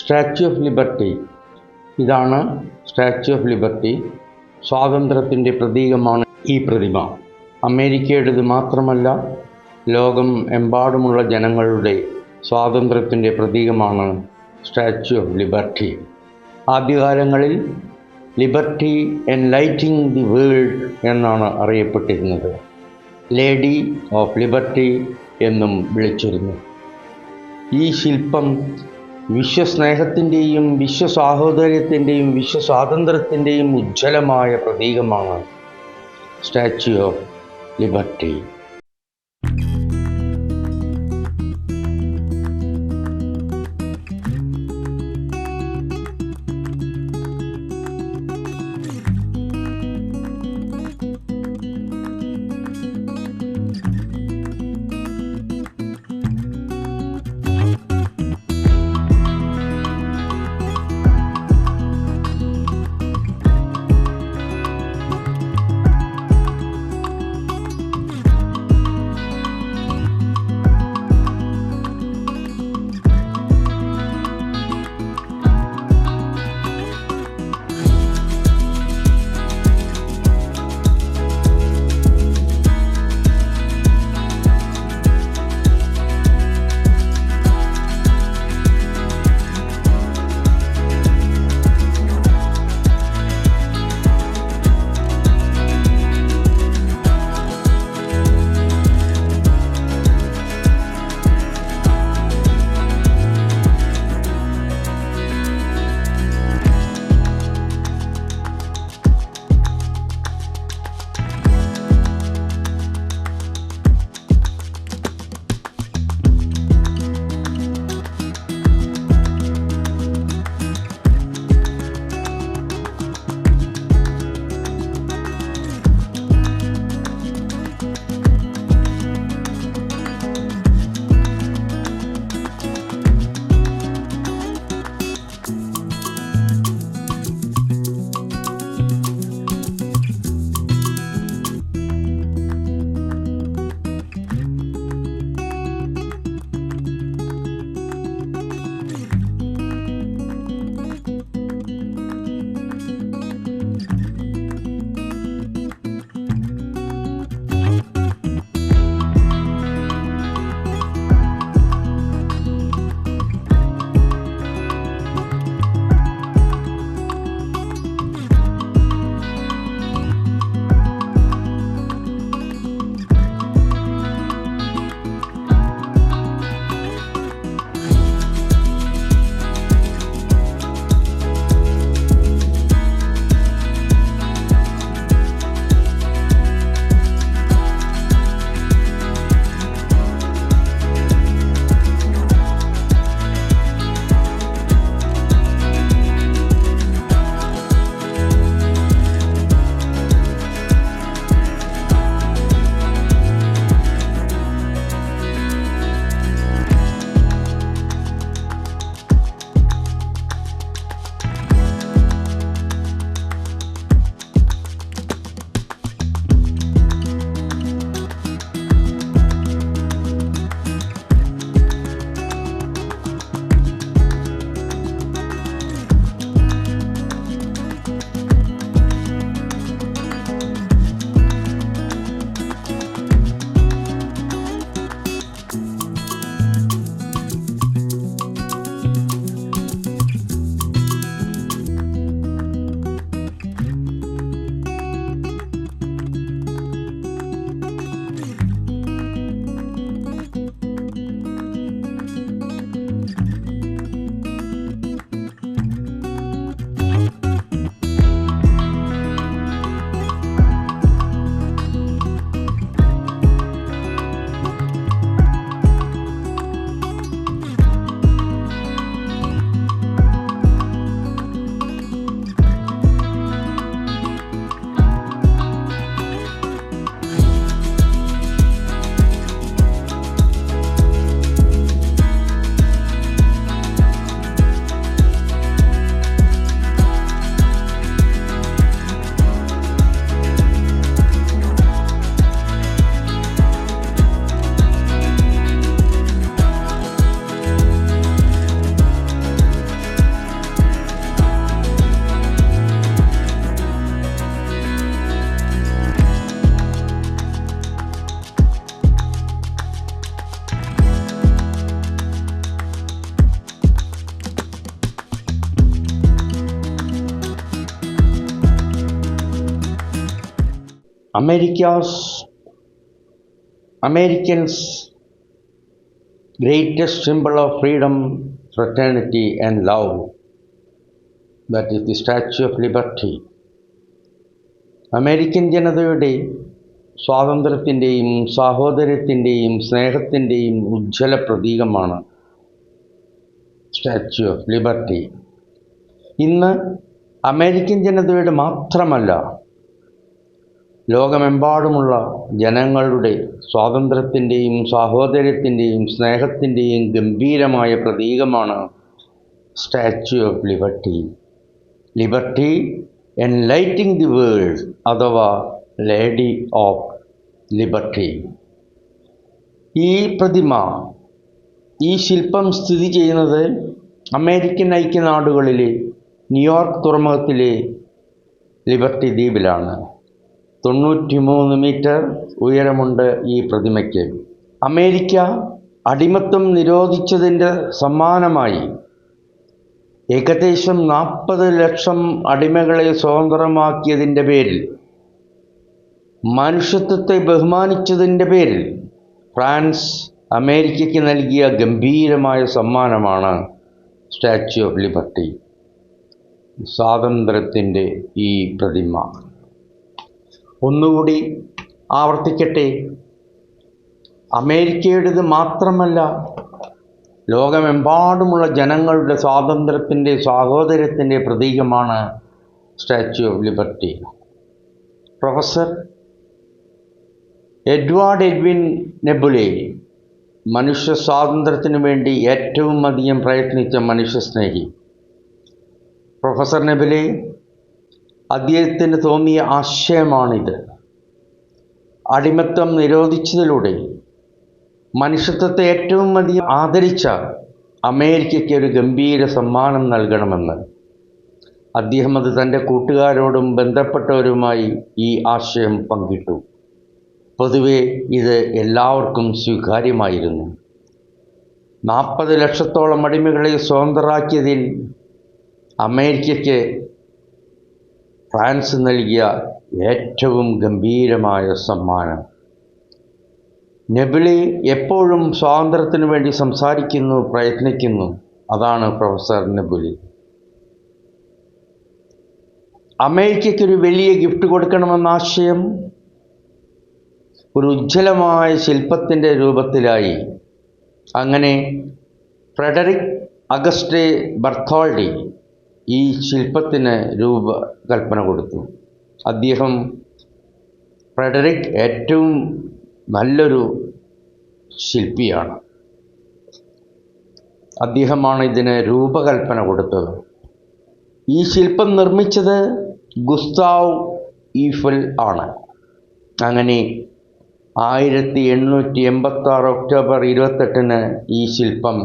Statue of liberty. ഇതാണ് statue of liberty. സ്വാതന്ത്ര്യത്തിൻ്റെ പ്രതീകമാണ് ഈ പ്രതിമ. അമേരിക്കയുടേത് മാത്രമല്ല, ലോകം എമ്പാടുമുള്ള ജനങ്ങളുടെ സ്വാതന്ത്ര്യത്തിൻ്റെ പ്രതീകമാണ് സ്റ്റാച്യു ഓഫ് ലിബർട്ടി. ആദ്യകാലങ്ങളിൽ ലിബർട്ടി എൻലൈറ്റിംഗ് ദി വേൾഡ് എന്നാണ് അറിയപ്പെട്ടിരുന്നത്. ലേഡി ഓഫ് ലിബർട്ടി എന്നും വിളിച്ചിരുന്നു. ഈ ശില്പം വിശ്വസ്നേഹത്തിൻ്റെയും വിശ്വസാഹോദര്യത്തിൻ്റെയും വിശ്വസ്വാതന്ത്ര്യത്തിൻ്റെയും ഉജ്ജ്വലമായ പ്രതീകമാണ് statue of liberty. Americans' greatest symbol of freedom, fraternity, and love. That is the Statue of Liberty. American ജനതയുടെ സ്വാതന്ത്ര്യത്തിൻ്റെയും സാഹോദര്യത്തിൻ്റെയും സ്നേഹത്തിൻ്റെയും ഉജ്ജ്വല പ്രതീകമാണ് സ്റ്റാച്യു ഓഫ് ലിബർട്ടി. ഇന്ന് അമേരിക്കൻ ജനതയുടെ മാത്രമല്ല, ലോകമെമ്പാടുമുള്ള ജനങ്ങളുടെ സ്വാതന്ത്ര്യത്തിൻ്റെയും സാഹോദര്യത്തിൻ്റെയും സ്നേഹത്തിൻ്റെയും ഗംഭീരമായ പ്രതീകമാണ് statue of liberty. Liberty enlightening the world അഥവാ ലേഡി ഓഫ് ലിബർട്ടി. ഈ പ്രതിമ, ഈ ശില്പം സ്ഥിതി ചെയ്യുന്നത് അമേരിക്കൻ ഐക്യനാടുകളിലെ ന്യൂയോർക്ക് തുറമുഖത്തിലെ ലിബർട്ടി ദ്വീപിലാണ്. 93 മീറ്റർ ഉയരമുണ്ട് ഈ പ്രതിമയ്ക്ക്. അമേരിക്ക അടിമത്തം നിരോധിച്ചതിൻ്റെ സമ്മാനമായി ഏകദേശം 40 ലക്ഷം അടിമകളെ സ്വതന്ത്രമാക്കിയതിൻ്റെ പേരിൽ, മനുഷ്യത്വത്തെ ബഹുമാനിച്ചതിൻ്റെ പേരിൽ ഫ്രാൻസ് അമേരിക്കയ്ക്ക് നൽകിയ ഗംഭീരമായ സമ്മാനമാണ് സ്റ്റാച്യു ഓഫ് ലിബർട്ടി, സ്വാതന്ത്ര്യത്തിൻ്റെ ഈ പ്രതിമ. ഒന്നുകൂടി ആവർത്തിക്കട്ടെ, അമേരിക്കയുടേത് മാത്രമല്ല, ലോകമെമ്പാടുമുള്ള ജനങ്ങളുടെ സ്വാതന്ത്ര്യത്തിൻ്റെ സാഹോദര്യത്തിൻ്റെ പ്രതീകമാണ് statue of liberty. Professor Edward Edwin നെബുലെ, മനുഷ്യ സ്വാതന്ത്ര്യത്തിനു വേണ്ടി ഏറ്റവും അധികം പ്രയത്നിച്ച മനുഷ്യസ്നേഹി. പ്രൊഫസർ നെബുലെ, അദ്ദേഹത്തിന് തോന്നിയ ആശയമാണിത്. അടിമത്തം നിരോധിച്ചതിലൂടെ മനുഷ്യത്വത്തെ ഏറ്റവും അധികം ആദരിച്ച അമേരിക്കയ്ക്ക് ഒരു ഗംഭീര സമ്മാനം നൽകണമെന്ന്. അദ്ദേഹം അത് തൻ്റെ കൂട്ടുകാരോടും ബന്ധപ്പെട്ടവരുമായി ഈ ആശയം പങ്കിട്ടു. പൊതുവെ ഇത് എല്ലാവർക്കും സ്വീകാര്യമായിരുന്നു. 40 ലക്ഷത്തോളം അടിമകളെ സ്വതന്ത്രരാക്കിയതിൽ അമേരിക്കയ്ക്ക് ഫ്രാൻസ് നൽകിയ ഏറ്റവും ഗംഭീരമായ സമ്മാനം. നെബുലെ എപ്പോഴും സ്വാതന്ത്ര്യത്തിനു വേണ്ടി സംസാരിക്കുന്നു, പ്രയത്നിക്കുന്നു. അതാണ് പ്രൊഫസർ നെബുലെ. അമേരിക്കയ്ക്കൊരു വലിയ ഗിഫ്റ്റ് കൊടുക്കണമെന്ന ആശയം ഒരു ഉജ്ജ്വലമായ ശില്പത്തിൻ്റെ രൂപത്തിലായി. അങ്ങനെ ഫ്രെഡറിക് അഗസ്റ്റേ ബർത്തോൾഡി ഈ ശില്പത്തിന് രൂപകൽപ്പന കൊടുത്തു. അദ്ദേഹം, ഫ്രെഡറിക് ഏറ്റവും നല്ലൊരു ശില്പിയാണ്. അദ്ദേഹമാണ് ഇതിന് രൂപകൽപ്പന കൊടുത്തത്. ഈ ശില്പം നിർമ്മിച്ചത് ഗുസ്താവ് ഈഫൽ ആണ്. അങ്ങനെ 1886 ഒക്ടോബർ 28 ഈ ശില്പം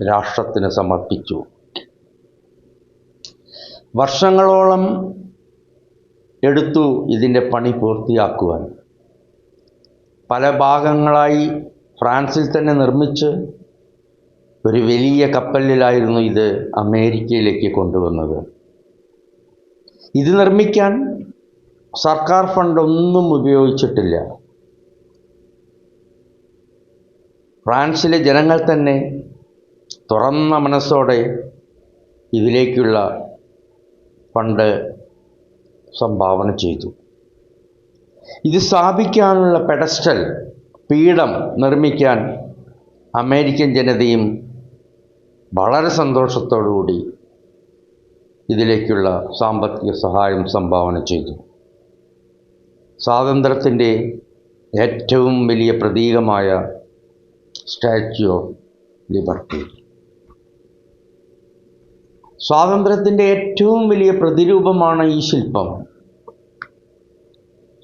രാഷ്ട്രത്തിന് സമർപ്പിച്ചു. വർഷങ്ങളോളം എടുത്തു ഇതിൻ്റെ പണി പൂർത്തിയാക്കുവാൻ. പല ഭാഗങ്ങളായി ഫ്രാൻസിൽ തന്നെ നിർമ്മിച്ച് ഒരു വലിയ കപ്പലിലായിരുന്നു ഇത് അമേരിക്കയിലേക്ക് കൊണ്ടുവന്നത്. ഇത് നിർമ്മിക്കാൻ സർക്കാർ ഫണ്ടൊന്നും ഉപയോഗിച്ചിട്ടില്ല. ഫ്രാൻസിലെ ജനങ്ങൾ തന്നെ തുറന്ന മനസ്സോടെ ഇതിലേക്കുള്ള ഫണ്ട് സംഭാവന ചെയ്തു. ഇത് സ്ഥാപിക്കാനുള്ള പെഡസ്റ്റൽ, പീഠം നിർമ്മിക്കാൻ അമേരിക്കൻ ജനതയും വളരെ സന്തോഷത്തോടുകൂടി ഇതിലേക്കുള്ള സാമ്പത്തിക സഹായം സംഭാവന ചെയ്തു. സ്വാതന്ത്ര്യത്തിൻ്റെ ഏറ്റവും വലിയ പ്രതീകമായ സ്റ്റാച്യു ഓഫ് ലിബർട്ടി, സ്വാതന്ത്ര്യത്തിൻ്റെ ഏറ്റവും വലിയ പ്രതിരൂപമാണ് ഈ ശില്പം.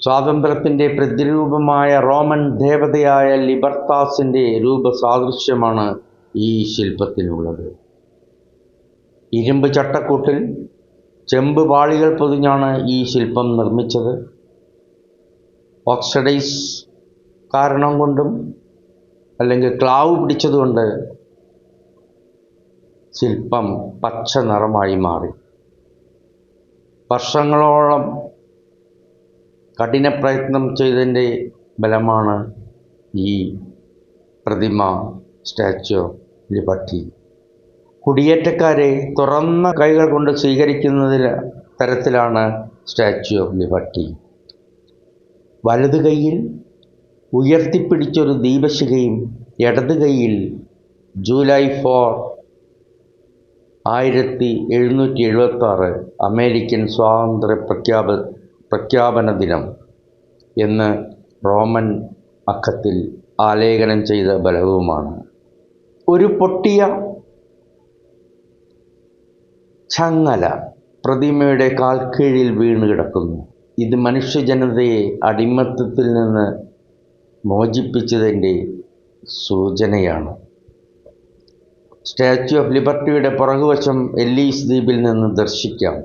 സ്വാതന്ത്ര്യത്തിൻ്റെ പ്രതിരൂപമായ റോമൻ ദേവതയായ ലിബർത്താസിൻ്റെ രൂപസാദൃശ്യമാണ് ഈ ശില്പത്തിനുള്ളത്. ഇരുമ്പ് ചട്ടക്കൂട്ടിൽ ചെമ്പ് പാളികൾ പൊതിഞ്ഞാണ് ഈ ശില്പം നിർമ്മിച്ചത്. ഓക്സിഡൈസ് കാരണം കൊണ്ടും അല്ലെങ്കിൽ ക്ലാവ് പിടിച്ചതുകൊണ്ട് ശില്പം പച്ച നിറമായി മാറി. വർഷങ്ങളോളം കഠിന പ്രയത്നം ചെയ്തതിൻ്റെ ബലമാണ് ഈ പ്രതിമ, സ്റ്റാച്യു ഓഫ് ലിബർട്ടി. കുടിയേറ്റക്കാരെ തുറന്ന കൈകൾ കൊണ്ട് സ്വീകരിക്കുന്നതിൽ തരത്തിലാണ് സ്റ്റാച്യു ഓഫ് ലിബർട്ടി. വലതു കൈയിൽ ഉയർത്തിപ്പിടിച്ചൊരു ദീപശിഖയും ഇടത് കൈയിൽ ജൂലൈ 4, 1776 അമേരിക്കൻ സ്വാതന്ത്ര്യ പ്രഖ്യാപന ദിനം എന്ന് റോമൻ അക്കത്തിൽ ആലേഖനം ചെയ്ത ബലവുമാണ്. ഒരു പൊട്ടിയ ചങ്ങല പ്രതിമയുടെ കാൽക്കീഴിൽ വീണ് കിടക്കുന്നു. ഇത് മനുഷ്യജനതയെ അടിമത്തത്തിൽ നിന്ന് മോചിപ്പിച്ചതിൻ്റെ സൂചനയാണ്. സ്റ്റാച്യു ഓഫ് ലിബർട്ടിയുടെ പുറകുവശം എല്ലീസ് ദ്വീപിൽ നിന്ന് ദർശിക്കാം.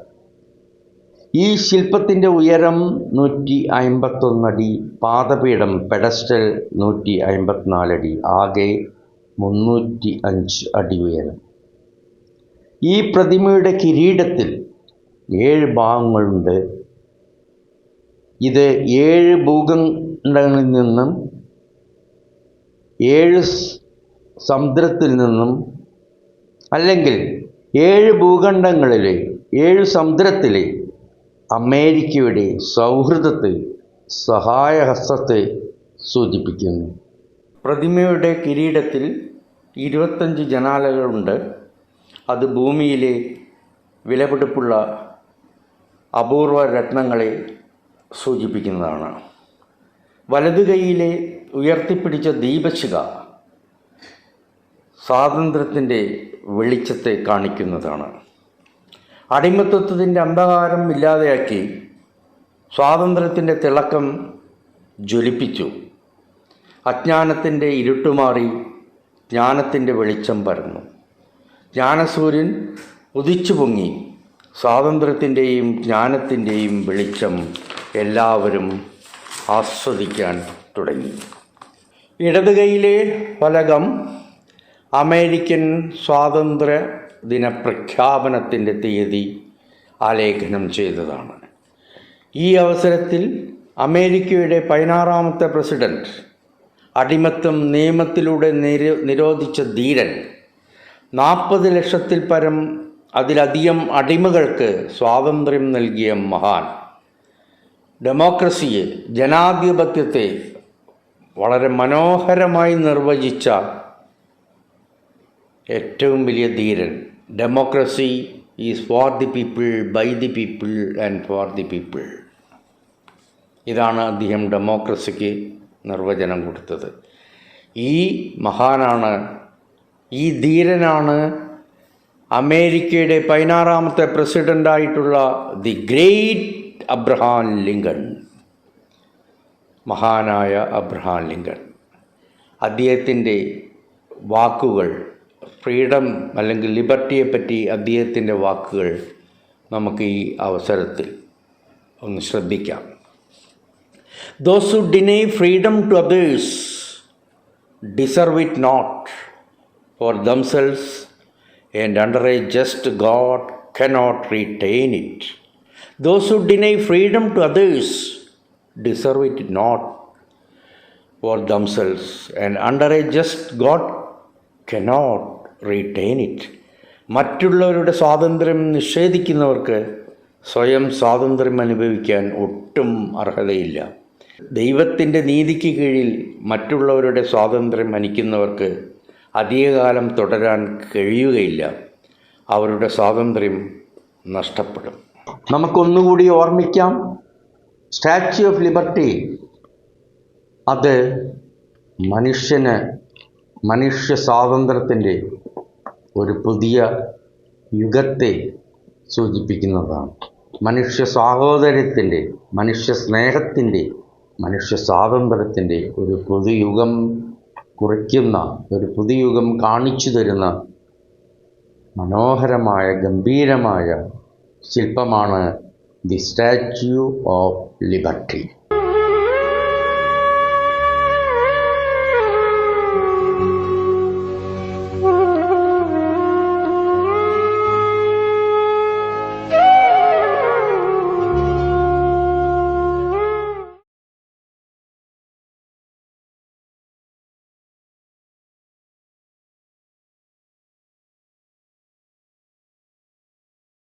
ഈ ശില്പത്തിൻ്റെ ഉയരം 151 അടി, പാദപീഠം പെഡസ്റ്റൽ 154 അടി, ആകെ 305 അടി ഉയരം. ഈ പ്രതിമയുടെ കിരീടത്തിൽ 7 ഭാഗങ്ങളുണ്ട്. ഇത് 7 ഭൂഖണ്ഡങ്ങളിൽ നിന്നും 7 സമുദ്രത്തിൽ നിന്നും അല്ലെങ്കിൽ 7 ഭൂഖണ്ഡങ്ങളിലെ 7 സമുദ്രത്തിലെ അമേരിക്കയുടെ സൗഹൃദത്തെ, സഹായഹസ്തത്തെ സൂചിപ്പിക്കുന്നു. പ്രതിമയുടെ കിരീടത്തിൽ 25 ജനാലകളുണ്ട്. അത് ഭൂമിയിലെ വിലപിടിപ്പുള്ള അപൂർവ രത്നങ്ങളെ സൂചിപ്പിക്കുന്നതാണ്. വലതു കൈയിലെ ഉയർത്തിപ്പിടിച്ച ദീപശിഖ സ്വാതന്ത്ര്യത്തിൻ്റെ വെളിച്ചത്തെ കാണിക്കുന്നതാണ്. അടിമത്തത്തിൻ്റെ അന്ധകാരം ഇല്ലാതെയാക്കി സ്വാതന്ത്ര്യത്തിൻ്റെ തിളക്കം ജ്വലിപ്പിച്ചു. അജ്ഞാനത്തിൻ്റെ ഇരുട്ടുമാറി ജ്ഞാനത്തിൻ്റെ വെളിച്ചം പരന്നു. ജ്ഞാനസൂര്യൻ ഉദിച്ചു പൊങ്ങി. സ്വാതന്ത്ര്യത്തിൻ്റെയും ജ്ഞാനത്തിൻ്റെയും വെളിച്ചം എല്ലാവരും ആസ്വദിക്കാൻ തുടങ്ങി. ഇടത് കൈയിലെ ഫലകം അമേരിക്കൻ സ്വാതന്ത്ര്യ ദിന പ്രഖ്യാപനത്തിൻ്റെ തീയതി ആലേഖനം ചെയ്തതാണ്. ഈ അവസരത്തിൽ അമേരിക്കയുടെ 16ാമത്തെ പ്രസിഡന്റ്, അടിമത്തം നിയമത്തിലൂടെ നിരോധിച്ച ധീരൻ, 40 ലക്ഷത്തിൽ പരം അതിലധികം അടിമകൾക്ക് സ്വാതന്ത്ര്യം നൽകിയ മഹാൻ, ഡെമോക്രസിയെ, ജനാധിപത്യത്തെ വളരെ മനോഹരമായി നിർവചിച്ച ഏറ്റവും വലിയ ധീരൻ. Democracy is for the people, by the people and for the people. ഇതാണ് അദ്ദേഹം ഡെമോക്രസിക്ക് നിർവചനം കൊടുത്തത്. ഈ മഹാനാണ്, ഈ ധീരനാണ് അമേരിക്കയുടെ 16ാമത്തെ പ്രസിഡൻ്റായിട്ടുള്ള ദി ഗ്രേറ്റ് അബ്രഹാം ലിങ്കൺ. മഹാനായ അബ്രഹാം ലിങ്കൺ. അദ്ദേഹത്തിൻ്റെ വാക്കുകൾ, ഫ്രീഡം അല്ലെങ്കിൽ ലിബർട്ടിയെപ്പറ്റി അദ്ദേഹത്തിൻ്റെ വാക്കുകൾ നമുക്ക് ഈ അവസരത്തിൽ ഒന്ന് ശ്രദ്ധിക്കാം. Those who deny freedom to others deserve it not for themselves, and under a just God cannot retain it. Those who deny freedom to others deserve it not for themselves, and under a just God cannot retain it. മറ്റുള്ളവരുടെ സ്വാതന്ത്ര്യം നിഷേധിക്കുന്നവർക്ക് സ്വയം സ്വാതന്ത്ര്യം അനുഭവിക്കാൻ ഒട്ടും അർഹതയില്ല. ദൈവത്തിൻ്റെ നീതിക്ക് കീഴിൽ മറ്റുള്ളവരുടെ സ്വാതന്ത്ര്യം ഹനിക്കുന്നവർക്ക് അധികകാലം തുടരാൻ കഴിയുകയില്ല. അവരുടെ സ്വാതന്ത്ര്യം നഷ്ടപ്പെടും. നമുക്കൊന്നുകൂടി ഓർമ്മിക്കാം, സ്റ്റാച്യു ഓഫ് ലിബർട്ടി അത് മനുഷ്യ സ്വാതന്ത്ര്യത്തിൻ്റെ ഒരു പുതിയ യുഗത്തെ സൂചിപ്പിക്കുന്നതാണ്. മനുഷ്യ സാഹോദര്യത്തിൻ്റെ, മനുഷ്യ സ്നേഹത്തിൻ്റെ, മനുഷ്യ സ്വാതന്ത്ര്യത്തിൻ്റെ ഒരു പുതുയുഗം കുറിക്കുന്ന, ഒരു പുതുയുഗം കാണിച്ചു തരുന്ന മനോഹരമായ, ഗംഭീരമായ ശില്പമാണ് ദി സ്റ്റാച്യു ഓഫ് ലിബർട്ടി.